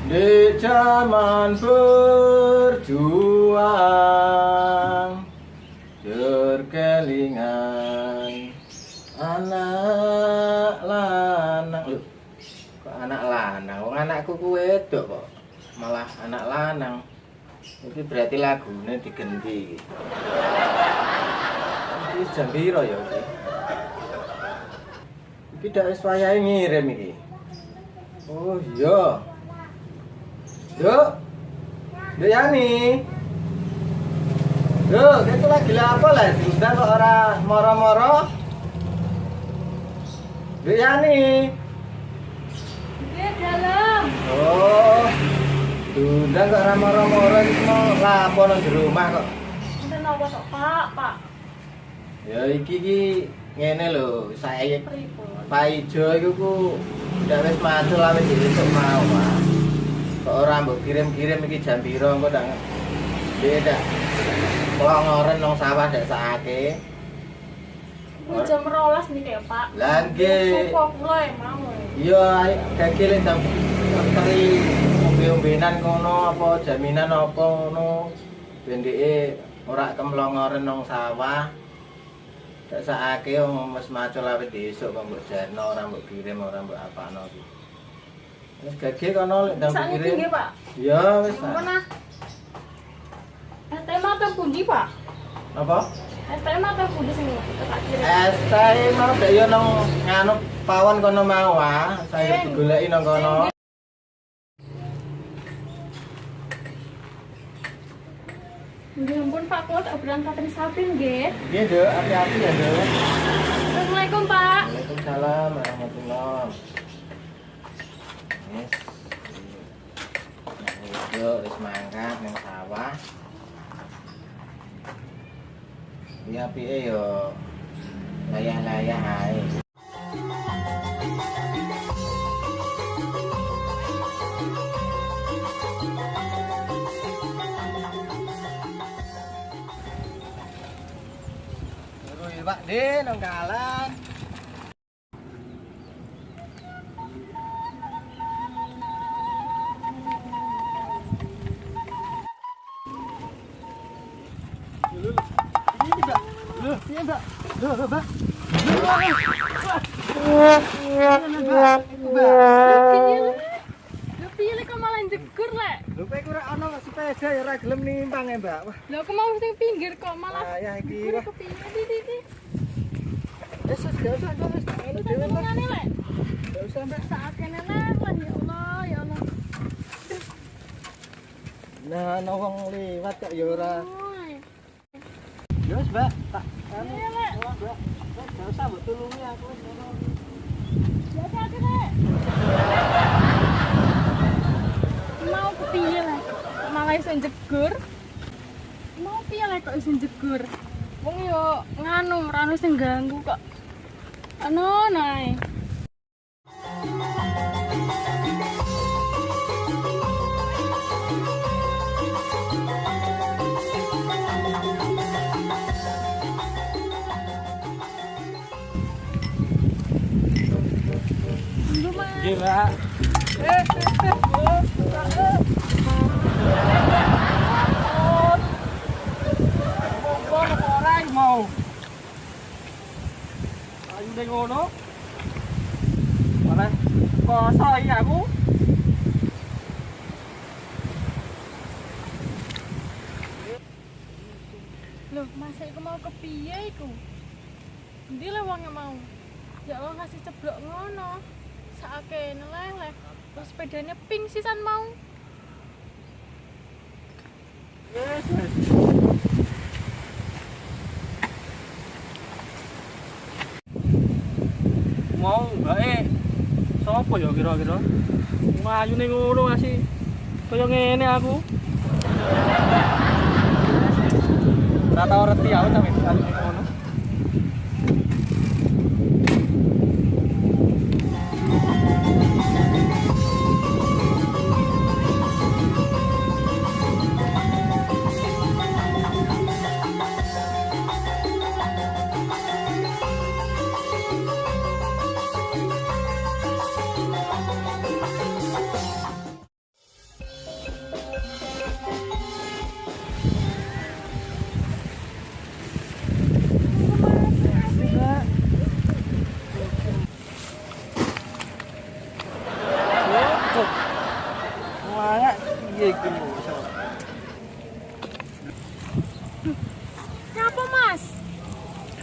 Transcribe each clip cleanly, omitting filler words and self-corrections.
Di zaman berjuang terkelingan anak lanang. Loh, kok anak lanang? Wong anakku ku wedok kok. Malah anak lanang. Iki berarti lagune digenti iki. Iki jam piro ya iki? Iki dak wis wayahe ngirim iki. Oh iya. Yuk, Yani. Yuk, itu lagi apa lah? Diundang kok orang moro-moro. Yani. Di dalam. Oh, diundang kok orang moro-moro itu mau lapo nang di rumah kok. Udah napa tok, Pak? Ya iki ngene lho, saya Pripun? Pak Ijo iku ku ndak wis mantul awet esuk mau, Pak. Kok ora mbok kirim-kirim iki jam piro engko ndak beda. Longoren nang sawah ndak sakake. Ini jam 12 nih kayak Pak. Lah nggih. Supo kula mau. Iya, gagil jam teri ombe-ombenan kono apa jaminan apa ngono. Ben dheke ora kemlongoren nang sawah. Ndak sakake wong wis macul awet esuk kok mbok jarno ora mbok kirim ora mbok apano iki. Wis gage kono lek ndang Sakniki kirim. nggih, Pak. Iya, wis. Ampun ah. STM atau pundi, Pak? Apa? STM atau pundi sing tak kirim? Saya mau dek yo nang nganu pawon kono mau ah. Saya digoleki nang kono. Nggih ampun Pak, kula tak berangkat dari Sapin nggih. Nggih, Dek, hati-hati ya, Dek. Assalamualaikum, Pak. Waalaikumsalam warahmatullahi. Yes. Nah, wis mangkat ning sawah. Ya piye yo layah-layah ae. Terus Pak De nang kalan. Lah piye lek kok malah jegur lek? Lho kowe ora ana sepeda ya ora gelem nimpang ya, Mbak. Wah, Lah aku mau sing pinggir kok malah. ya iki Jegur wah. kepiye? Di. Wis gak usah anu dhewe lah. Ngene lek. Gak usah, Mbak. Saat kene lah ya Allah, ya Allah. Nah, ana wong liwat kok ya ora. Oi. Ya wis, Mbak. Tak anu. Iya, Lek. Mbak. Gak usah mbok tulungi aku wis ngono. Hati-hati lek. Mau kepiye lek? Malah iso jegur. Mau piye lek kok iso jegur? Wong yo nganu ora ono sing ganggu kok. Ano nae. Nggih, Mbak. Mau. Ayo ning ngono. Malah poso iki aku. Loh, masa iku mau kepiye iku? Endi le wonge mau? Ya Allah ngasih ceblok ngono. Sakake neleleh. Terus sepedanya pink sisan mau. Wes. Mau bae. Sopo ya kira-kira? Mlayu ning ngono masih kaya ngene aku. Ora tau reti aku sampe mlayu ning ngono. Semangat piye iki iso. Kenapa, Mas?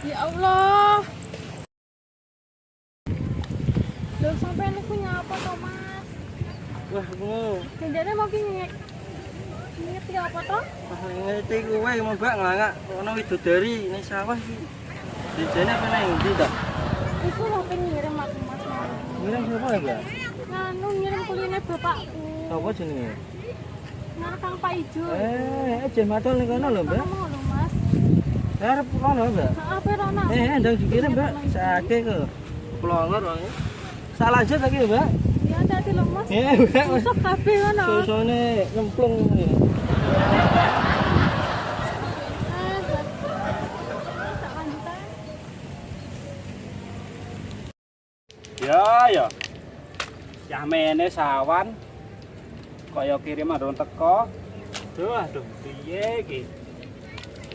Ya Allah. Loh, sampai niku nyapa to, Mas? Wah, ngono. Janjane mau ki ngerti apa to? Wah, ngerti kowe Mbak nglangak ono widodari ning sawah iki. Dijane apa nang ndi ta? Iku lho pengen ngirim aku, Mas. Ngirim sapa ya, Mbak? Nganu ngirim kuliner bapakku. Sapa jenenge? Ngarep Kang Pak Ijo. Jen matur ning kono lho, Mbak. Ngomong lho, Mas. Arep kono, Mbak. Heeh, Perona. Ndang dikirim, Mbak. Sakake kok. Pelongot wae. Salah lanjut lagi, Mbak. Ya hati-hati lho, Mas. Mbak. Susuk kabeh ngono. Susune nyemplung ya. Tak lanjutan. Ya. Yah mene sawan. Kaya kirim arep teko. Aduh, piye iki?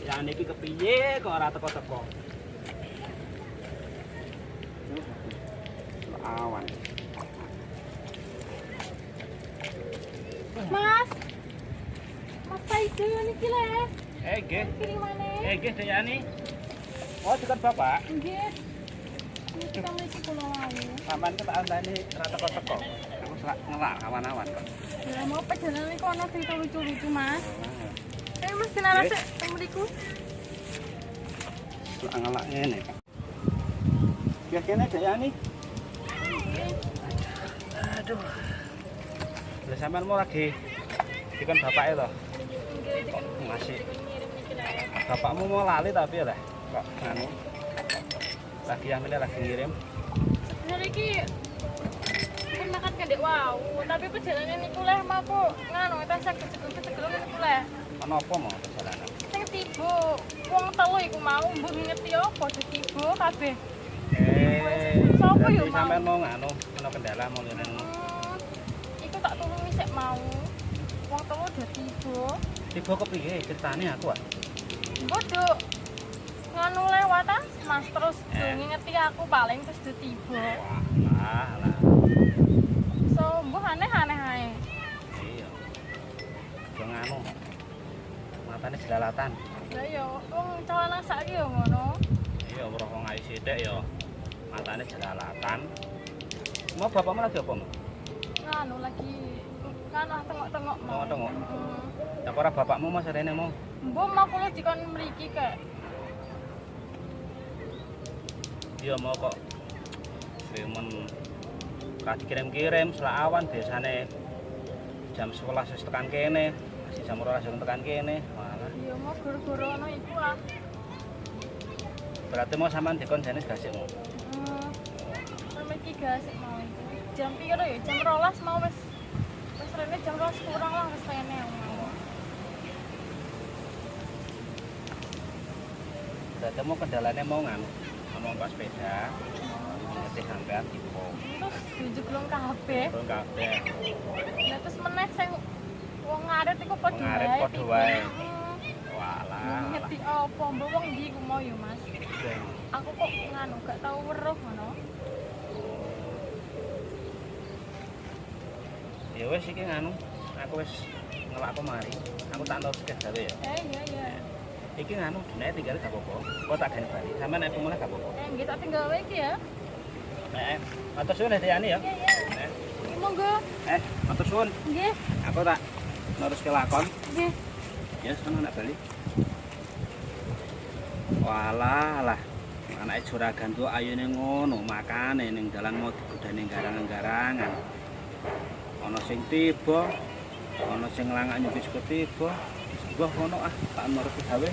Ya niki kepiye kok ora teko-teko. Awan. Mas. Mas Pak Ijo niki le. Nggih. Kirimane. Nggih, Deyani. Oh, dekat Bapak. Nggih. Niki kang iki kula wau. Sampeyan tak andani ora teko-teko. Aku selak ngelak awan-awan kok. Ya mau perjalanan kok ana cerita lucu-lucu, Mas. Mas kenalan sik temuriku. Selak ngelak ngene. Ya kene Deyani. Aduh. Lah sampean mau lagi dikon bapake to? Kok masih bapakmu mau lali tapi ya lah kok nganu lagi amene lagi ngirim. Hari iki pun makan kendek wow, tapi perjalanan niku leh mako nganu tasak kecegel niku leh. Ana apa mau perjalanan? Sing tiba wong telu iku mau mbok ngerti apa tiba kabeh. Sopo yo mau? Sampean mau nganu ana kendala mau ngene. Iku tak tulungi sik mau. Wong telu udah tiba. Tiba kepiye ceritane aku ah? Mbok duk nganu lewat ah, Mas terus ngerti aku paling terus udah tiba. Wah, lah. So, mbok aneh-aneh ae. Iya. Yo nganu. Matane jelalatan. Lah yo wong calon saiki yo ngono. Iya, ora kok ngai sithik yo. Matane jelalatan. Mau bapakmu lagi apa, Mbak? Nganu lagi kan tengok-tengok mau. Tengok-tengok. Ya ora bapakmu Mas rene mau. Mbok mau kulo dikon mriki kek. Iya mau kok. Semen ra dikirim-kirim selak awan biasane jam 11 wis tekan kene. Masih jam 12 wis tekan kene. Malah. Iya mau goro-goro ono iku ah. Berarti mau sampean dikon jenis gasikmu. Sampe iki gasik mau iku. Jam piro ya? Jam 12 mau wis. Wis rene jam 12 kurang lah wis kene mau. Berarti mau kendalane mau nganu. Mau pas sepeda. Ngerti sampean tipe. Terus dijeglong kabeh. Belum kabeh. Lah terus meneh sing wong ngarit iku padha Wong ngarit wae. padha wae. Walah. Ngerti apa mbok wong ndi ku mau ya, Mas? Aku kok nganu gak tau weruh ngono. Ya wis iki nganu. Aku wis ngelak mari. Aku tak entuk seket gawe ya. Iya. Iki nganu dinake tinggal gak apa-apa. Kok tak gani bali. Sampeyan nek mulih gak apa-apa. Nggih tak tinggal wae iki ya. Matur suwun Deyani ya. Iya. Iki monggo. Matur suwun. Nggih. Aku tak neruske lakon. Nggih. Ya sono nak bali. Walah. Anake juragan tuh ayune ngono, makane ning dalan mau digodani garang-garangan. Ana sing tiba, ana sing nglangak nyupi tiba. Wis mbah ngono ah, tak nurut gawe.